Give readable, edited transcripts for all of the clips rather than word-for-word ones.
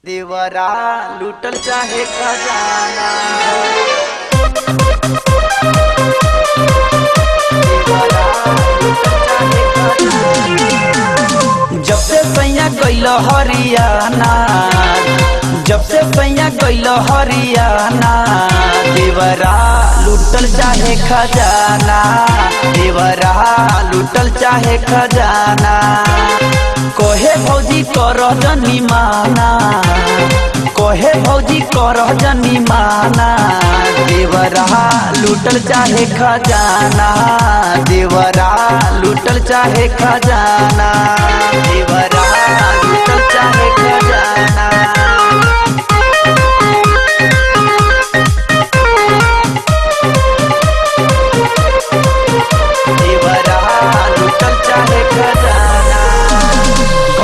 देवरा लूटल चाहे खजाना। जब से सैया गइल हरियाणा, जब से सैया गइल हरियाणा, देवरा लूटल चाहे खजाना, देवरा लूटल चाहे खजाना। कोहे भौजी करह जनी माना, कोहे भौजी करह जनी माना, देवरा लूटल चाहे खजाना, देवरा लूटल चाहे खजाना, देवरा लूटल चाहे खजाना। देवरा लूटल चाहे खजाना।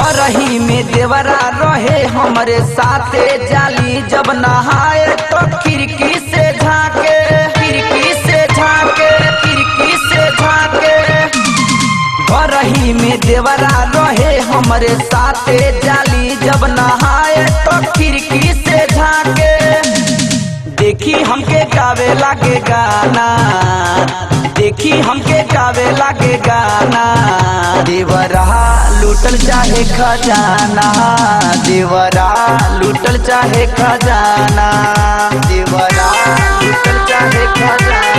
घरही में देवरा रहे हमरे साथे, जाली जब नहाए तो खिड़की से झांके, खिड़की से झांके, खिड़की से झांके। घरही में देवरा रहे हमरे साथे, जाली जब नहाए तो खिड़की से झांके। देखी हमके गावे लागे गाना, देखी हमके गावे लागे गाना, देवरा लूटल चाहे खजाना, देवरा लूटल चाहे खजाना, देवरा लूटल चाहे खजाना,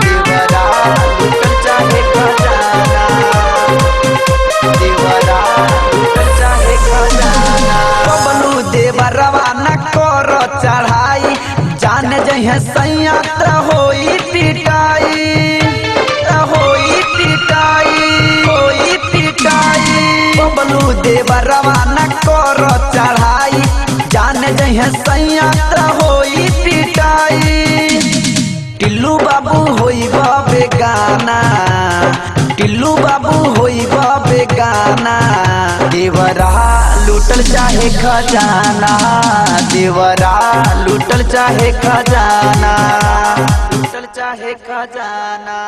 देवरा लूटल चाहे खजाना, देवरा लूटल चाहे खजाना। बबलू देवरवा न कर चढ़ाई, जाने जहे सैया त होई पिटाई, होई पिटाई, होई पिटाई। बबलू देवरवा न कर चढ़ाई, जाने जहे सैया त होई पिटाई। टिल्लू बाबू होई बेगाना, टिल्लू बाबू होई बेगाना, देवरा लूटल चाहे खजाना, देवरा लूटल चाहे खजाना, लूटल चाहे खजाना।